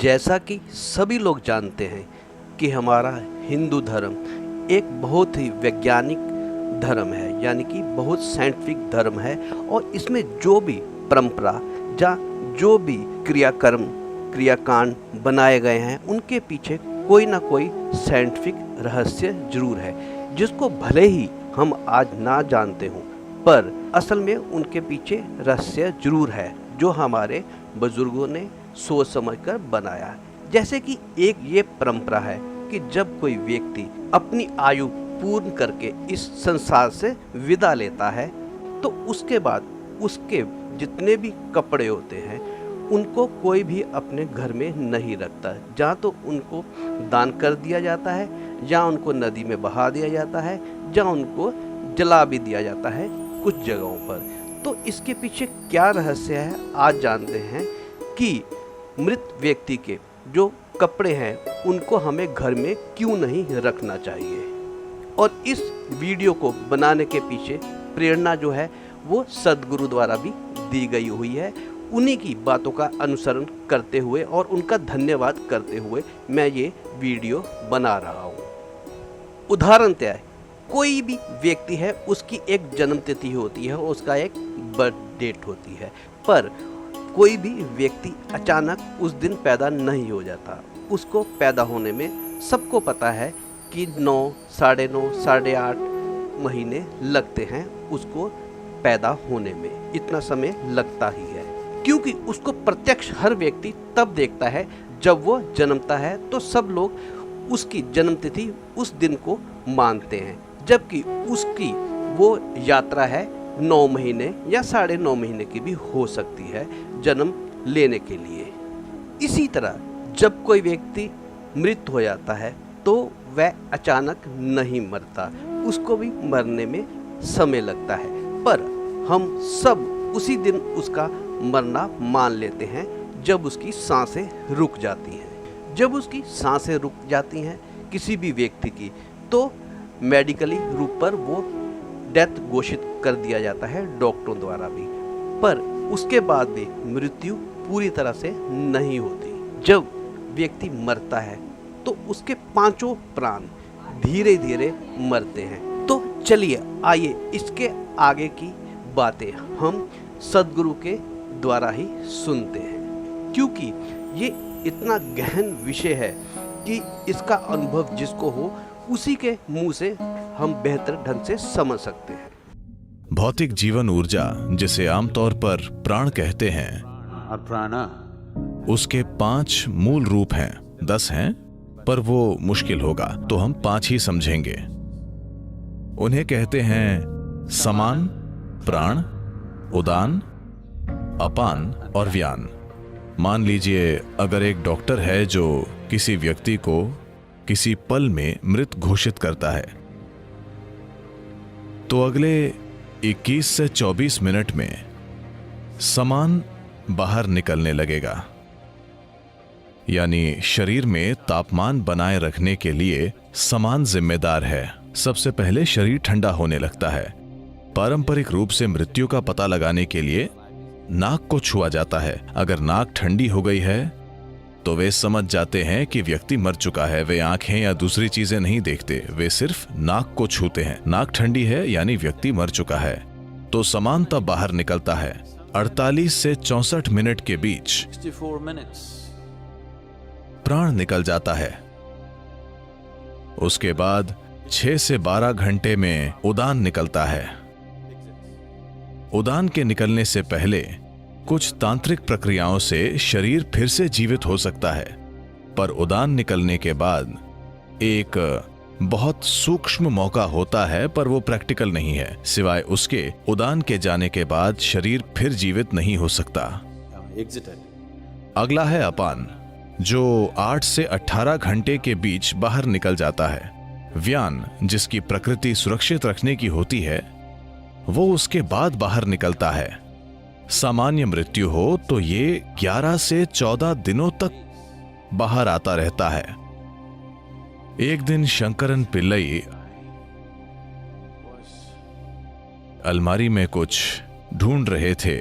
जैसा कि सभी लोग जानते हैं कि हमारा हिंदू धर्म एक बहुत ही वैज्ञानिक धर्म है, यानी कि बहुत साइंटिफिक धर्म है। और इसमें जो भी परंपरा या जो भी क्रियाकांड बनाए गए हैं उनके पीछे कोई ना कोई साइंटिफिक रहस्य जरूर है, जिसको भले ही हम आज ना जानते हों, पर असल में उनके पीछे रहस्य जरूर है जो हमारे बुजुर्गों ने सोच समझकर बनाया है। जैसे कि एक ये परंपरा है कि जब कोई व्यक्ति अपनी आयु पूर्ण करके इस संसार से विदा लेता है तो उसके बाद उसके जितने भी कपड़े होते हैं उनको कोई भी अपने घर में नहीं रखता, या तो उनको दान कर दिया जाता है, या उनको नदी में बहा दिया जाता है, या उनको जला भी दिया जाता है कुछ जगहों पर। तो इसके पीछे क्या रहस्य है आज जानते हैं कि मृत व्यक्ति के जो कपड़े हैं उनको हमें घर में क्यों नहीं रखना चाहिए। और इस वीडियो को बनाने के पीछे प्रेरणा जो है वो सद्गुरु द्वारा भी दी गई हुई है। उन्हीं की बातों का अनुसरण करते हुए और उनका धन्यवाद करते हुए मैं ये वीडियो बना रहा हूँ। उदाहरणतः कोई भी व्यक्ति है, उसकी एक जन्म तिथि होती है, उसका एक बर्थ डेट होती है, पर कोई भी व्यक्ति अचानक उस दिन पैदा नहीं हो जाता। उसको पैदा होने में सबको पता है कि 9, साढ़े 9, साढ़े 8 महीने लगते हैं उसको पैदा होने में, इतना समय लगता ही है। क्योंकि उसको प्रत्यक्ष हर व्यक्ति तब देखता है जब वो जन्मता है, तो सब लोग उसकी जन्म तिथि उस दिन को मानते हैं, जबकि उसकी वो यात्रा है 9 महीने या साढ़े 9 महीने की भी हो सकती है जन्म लेने के लिए। इसी तरह जब कोई व्यक्ति मृत हो जाता है तो वह अचानक नहीं मरता, उसको भी मरने में समय लगता है, पर हम सब उसी दिन उसका मरना मान लेते हैं जब उसकी सांसें रुक जाती हैं। जब उसकी सांसें रुक जाती हैं किसी भी व्यक्ति की, तो मेडिकली रूप पर वो डेथ घोषित कर दिया जाता है डॉक्टरों द्वारा भी, पर उसके बाद भी मृत्यु पूरी तरह से नहीं होती। जब व्यक्ति मरता है तो उसके 5 प्राण धीरे धीरे मरते हैं। तो चलिए आइए इसके आगे की बातें हम सद्गुरु के द्वारा ही सुनते हैं, क्योंकि ये इतना गहन विषय है कि इसका अनुभव जिसको हो उसी के मुंह से हम बेहतर ढंग से समझ सकते हैं। भौतिक जीवन ऊर्जा, जिसे आमतौर पर प्राण कहते हैं, और प्राणा उसके 5 मूल रूप हैं। 10 हैं, पर वो मुश्किल होगा, तो हम 5 ही समझेंगे। उन्हें कहते हैं समान, प्राण, उदान, अपान और व्यान। मान लीजिए अगर एक डॉक्टर है जो किसी व्यक्ति को किसी पल में मृत घोषित करता है, तो अगले 21 से 24 मिनट में समान बाहर निकलने लगेगा। यानी शरीर में तापमान बनाए रखने के लिए समान जिम्मेदार है। सबसे पहले शरीर ठंडा होने लगता है। पारंपरिक रूप से मृत्यु का पता लगाने के लिए नाक को छुआ जाता है। अगर नाक ठंडी हो गई है तो वे समझ जाते हैं कि व्यक्ति मर चुका है। वे आंखें या दूसरी चीजें नहीं देखते, वे सिर्फ नाक को छूते हैं। नाक ठंडी है यानी व्यक्ति मर चुका है। तो समान तब बाहर निकलता है 48 से 64 मिनट के बीच 64 minutes प्राण निकल जाता है। उसके बाद 6 से 12 घंटे में उदान निकलता है। उदान के निकलने से पहले कुछ तांत्रिक प्रक्रियाओं से शरीर फिर से जीवित हो सकता है, पर उदान निकलने के बाद एक बहुत सूक्ष्म मौका होता है, पर वो प्रैक्टिकल नहीं है। सिवाय उसके उदान के जाने के बाद शरीर फिर जीवित नहीं हो सकता। exited अगला है अपान, जो 8 से 18 घंटे के बीच बाहर निकल जाता है। व्यान, जिसकी प्रकृति सुरक्षित रखने की होती है, वो उसके बाद बाहर निकलता है। सामान्य मृत्यु हो तो ये 11 से 14 दिनों तक बाहर आता रहता है। एक दिन शंकरन पिल्लई अलमारी में कुछ ढूंढ रहे थे।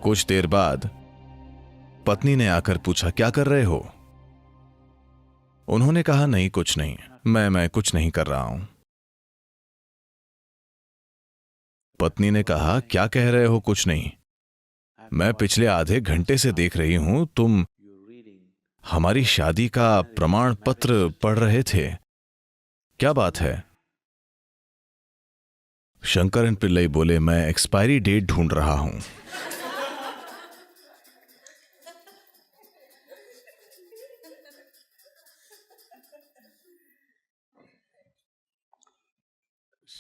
कुछ देर बाद पत्नी ने आकर पूछा, क्या कर रहे हो? उन्होंने कहा, नहीं कुछ नहीं, मैं कुछ नहीं कर रहा हूं। पत्नी ने कहा, क्या कह रहे हो कुछ नहीं? मैं पिछले आधे घंटे से देख रही हूं तुम हमारी शादी का प्रमाण पत्र पढ़ रहे थे, क्या बात है? शंकरन पिल्लई बोले, मैं एक्सपायरी डेट ढूंढ रहा हूं।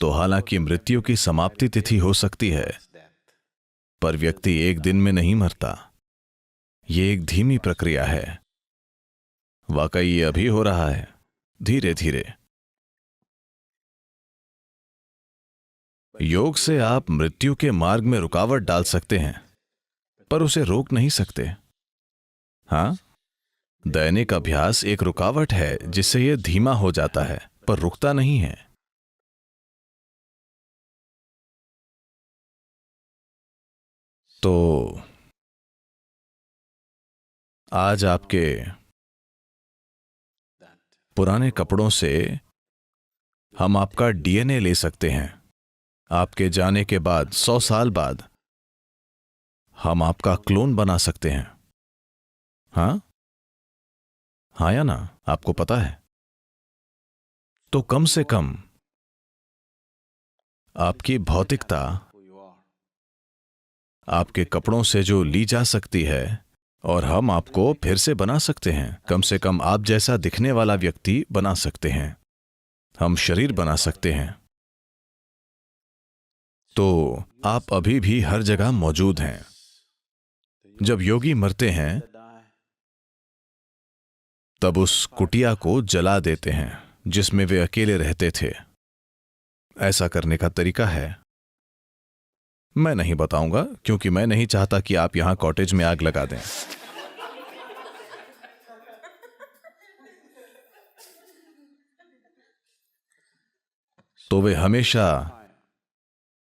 तो हालांकि मृत्यु की समाप्ति तिथि हो सकती है, पर व्यक्ति एक दिन में नहीं मरता। यह एक धीमी प्रक्रिया है। वाकई ये अभी हो रहा है, धीरे धीरे। योग से आप मृत्यु के मार्ग में रुकावट डाल सकते हैं, पर उसे रोक नहीं सकते। हां, दैनिक अभ्यास एक रुकावट है जिससे यह धीमा हो जाता है, पर रुकता नहीं है। तो आज आपके पुराने कपड़ों से हम आपका डीएनए ले सकते हैं। आपके जाने के बाद 100 साल बाद हम आपका क्लोन बना सकते हैं। हाँ हाँ या ना? आपको पता है? तो कम से कम आपकी भौतिकता आपके कपड़ों से जो ली जा सकती है, और हम आपको फिर से बना सकते हैं। कम से कम आप जैसा दिखने वाला व्यक्ति बना सकते हैं। हम शरीर बना सकते हैं। तो आप अभी भी हर जगह मौजूद हैं। जब योगी मरते हैं तब उस कुटिया को जला देते हैं जिसमें वे अकेले रहते थे। ऐसा करने का तरीका है, मैं नहीं बताऊंगा, क्योंकि मैं नहीं चाहता कि आप यहां कॉटेज में आग लगा दें। तो वे हमेशा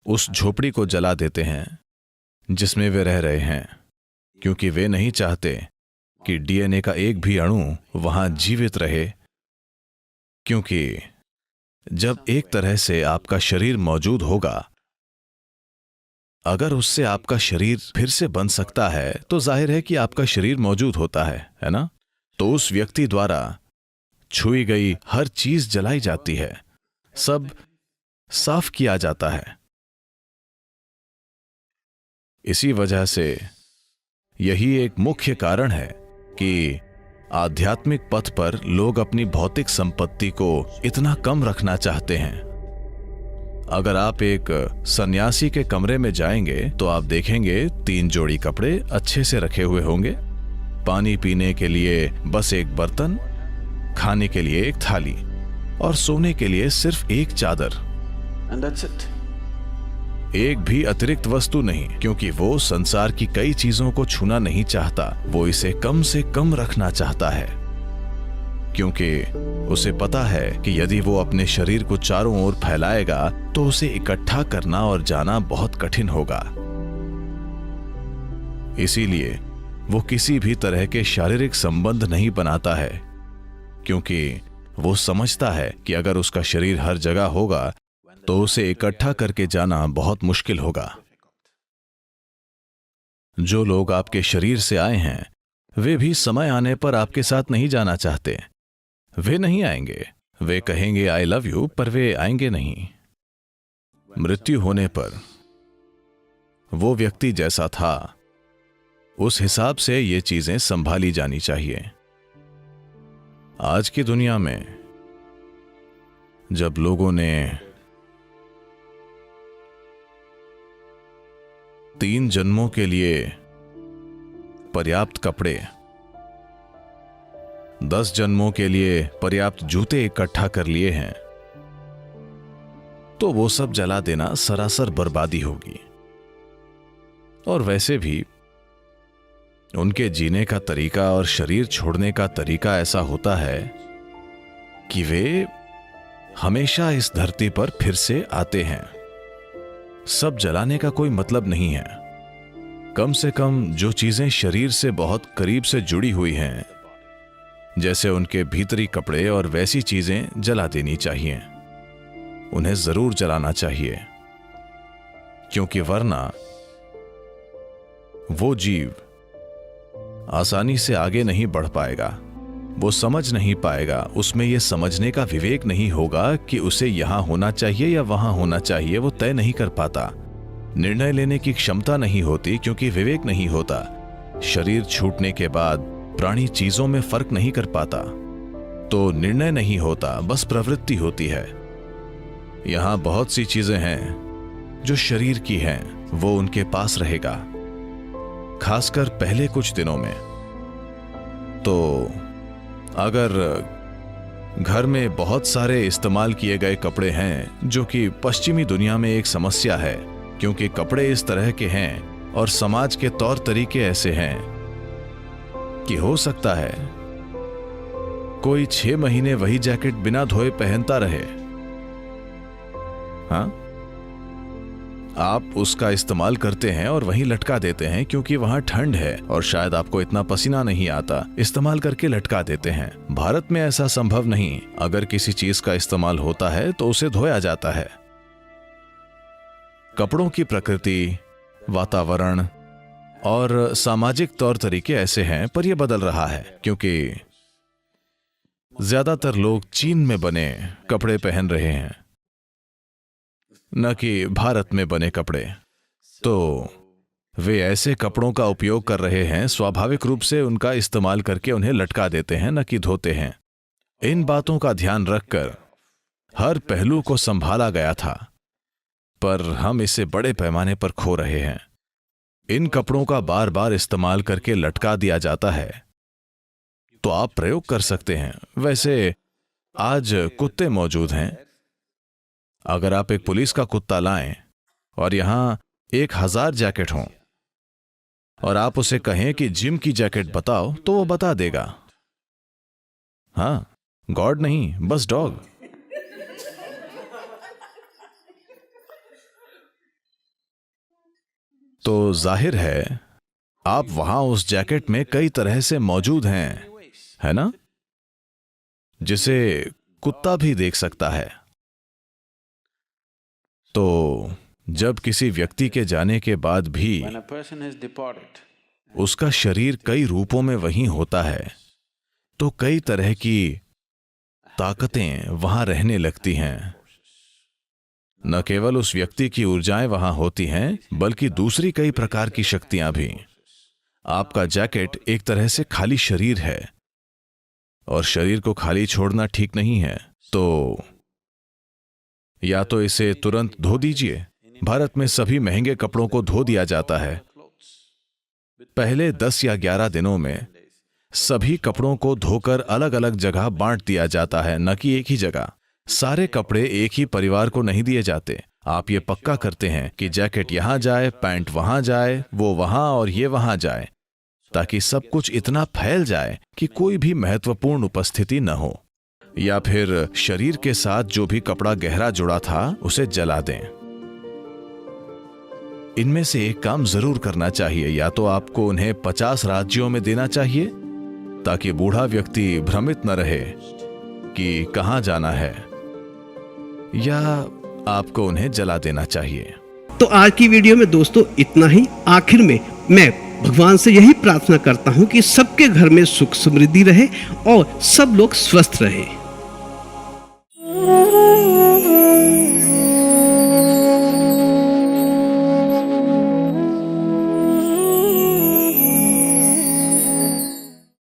उस झोपड़ी को जला देते हैं जिसमें वे रह रहे हैं, क्योंकि वे नहीं चाहते कि डीएनए का एक भी अणु वहां जीवित रहे। क्योंकि जब एक तरह से आपका शरीर मौजूद होगा, अगर उससे आपका शरीर फिर से बन सकता है तो जाहिर है कि आपका शरीर मौजूद होता है ना? तो उस व्यक्ति द्वारा छुई गई हर चीज जलाई जाती है, सब साफ किया जाता है। इसी वजह से यही एक मुख्य कारण है कि आध्यात्मिक पथ पर लोग अपनी भौतिक संपत्ति को इतना कम रखना चाहते हैं। अगर आप एक सन्यासी के कमरे में जाएंगे तो आप देखेंगे 3 जोड़ी कपड़े अच्छे से रखे हुए होंगे, पानी पीने के लिए बस एक बर्तन, खाने के लिए एक थाली और सोने के लिए सिर्फ एक चादर। And that's it. एक भी अतिरिक्त वस्तु नहीं, क्योंकि वो संसार की कई चीजों को छूना नहीं चाहता। वो इसे कम से कम रखना चाहता है, क्योंकि उसे पता है कि यदि वो अपने शरीर को चारों ओर फैलाएगा तो उसे इकट्ठा करना और जाना बहुत कठिन होगा। इसीलिए वो किसी भी तरह के शारीरिक संबंध नहीं बनाता है, क्योंकि वो समझता है कि अगर उसका शरीर हर जगह होगा तो उसे इकट्ठा करके जाना बहुत मुश्किल होगा। जो लोग आपके शरीर से आए हैं वे भी समय आने पर आपके साथ नहीं जाना चाहते। वे नहीं आएंगे, वे कहेंगे आई लव यू, पर वे आएंगे नहीं। मृत्यु होने पर वो व्यक्ति जैसा था उस हिसाब से ये चीजें संभाली जानी चाहिए। आज की दुनिया में जब लोगों ने 3 जन्मों के लिए पर्याप्त कपड़े, 10 जन्मों के लिए पर्याप्त जूते इकट्ठा कर लिए हैं, तो वो सब जला देना सरासर बर्बादी होगी। और वैसे भी उनके जीने का तरीका और शरीर छोड़ने का तरीका ऐसा होता है कि वे हमेशा इस धरती पर फिर से आते हैं। सब जलाने का कोई मतलब नहीं है। कम से कम जो चीजें शरीर से बहुत करीब से जुड़ी हुई हैं, जैसे उनके भीतरी कपड़े और वैसी चीजें जला देनी चाहिए। उन्हें जरूर जलाना चाहिए, क्योंकि वरना वो जीव आसानी से आगे नहीं बढ़ पाएगा। वो समझ नहीं पाएगा, उसमें यह समझने का विवेक नहीं होगा कि उसे यहां होना चाहिए या वहां होना चाहिए। वो तय नहीं कर पाता। निर्णय लेने की क्षमता नहीं होती, क्योंकि विवेक नहीं होता। शरीर छूटने के बाद प्राणी चीजों में फर्क नहीं कर पाता, तो निर्णय नहीं होता, बस प्रवृत्ति होती है। यहां बहुत सी चीजें हैं जो शरीर की हैं, वो उनके पास रहेगा, खासकर पहले कुछ दिनों में। तो अगर घर में बहुत सारे इस्तेमाल किए गए कपड़े हैं, जो कि पश्चिमी दुनिया में एक समस्या है, क्योंकि कपड़े इस तरह के हैं और समाज के तौर तरीके ऐसे हैं कि हो सकता है कोई 6 महीने वही जैकेट बिना धोए पहनता रहे। हाँ, आप उसका इस्तेमाल करते हैं और वहीं लटका देते हैं, क्योंकि वहां ठंड है और शायद आपको इतना पसीना नहीं आता, इस्तेमाल करके लटका देते हैं। भारत में ऐसा संभव नहीं। अगर किसी चीज का इस्तेमाल होता है तो उसे धोया जाता है। कपड़ों की प्रकृति, वातावरण और सामाजिक तौर तरीके ऐसे हैं, पर यह बदल रहा है, क्योंकि ज्यादातर लोग चीन में बने कपड़े पहन रहे हैं, न कि भारत में बने कपड़े। तो वे ऐसे कपड़ों का उपयोग कर रहे हैं, स्वाभाविक रूप से उनका इस्तेमाल करके उन्हें लटका देते हैं, न कि धोते हैं। इन बातों का ध्यान रखकर हर पहलू को संभाला गया था, पर हम इसे बड़े पैमाने पर खो रहे हैं। इन कपड़ों का बार बार इस्तेमाल करके लटका दिया जाता है। तो आप प्रयोग कर सकते हैं। वैसे आज कुत्ते मौजूद हैं। अगर आप एक पुलिस का कुत्ता लाएं और यहां 1000 जैकेट हों और आप उसे कहें कि जिम की जैकेट बताओ, तो वो बता देगा। हां, गॉड नहीं, बस डॉग। तो जाहिर है आप वहां उस जैकेट में कई तरह से मौजूद हैं, है ना, जिसे कुत्ता भी देख सकता है। तो जब किसी व्यक्ति के जाने के बाद भी When a person has departed, उसका शरीर कई रूपों में वहीं होता है, तो कई तरह की ताकतें वहां रहने लगती हैं। न केवल उस व्यक्ति की ऊर्जाएं वहां होती हैं, बल्कि दूसरी कई प्रकार की शक्तियां भी। आपका जैकेट एक तरह से खाली शरीर है, और शरीर को खाली छोड़ना ठीक नहीं है। तो या तो इसे तुरंत धो दीजिए। भारत में सभी महंगे कपड़ों को धो दिया जाता है। पहले 10 या 11 दिनों में सभी कपड़ों को धोकर अलग अलग जगह बांट दिया जाता है, न कि एक ही जगह। सारे कपड़े एक ही परिवार को नहीं दिए जाते। आप ये पक्का करते हैं कि जैकेट यहां जाए, पैंट वहां जाए, वो वहां और ये वहां जाए, ताकि सब कुछ इतना फैल जाए कि कोई भी महत्वपूर्ण उपस्थिति न हो। या फिर शरीर के साथ जो भी कपड़ा गहरा जुड़ा था उसे जला दें। इनमें से एक काम जरूर करना चाहिए। या तो आपको उन्हें 50 राज्यों में देना चाहिए, ताकि बूढ़ा व्यक्ति भ्रमित न रहे कि कहां जाना है, या आपको उन्हें जला देना चाहिए। तो आज की वीडियो में दोस्तों इतना ही। आखिर में मैं भगवान से यही प्रार्थना करता हूं कि सबके घर में सुख समृद्धि रहे और सब लोग स्वस्थ रहे।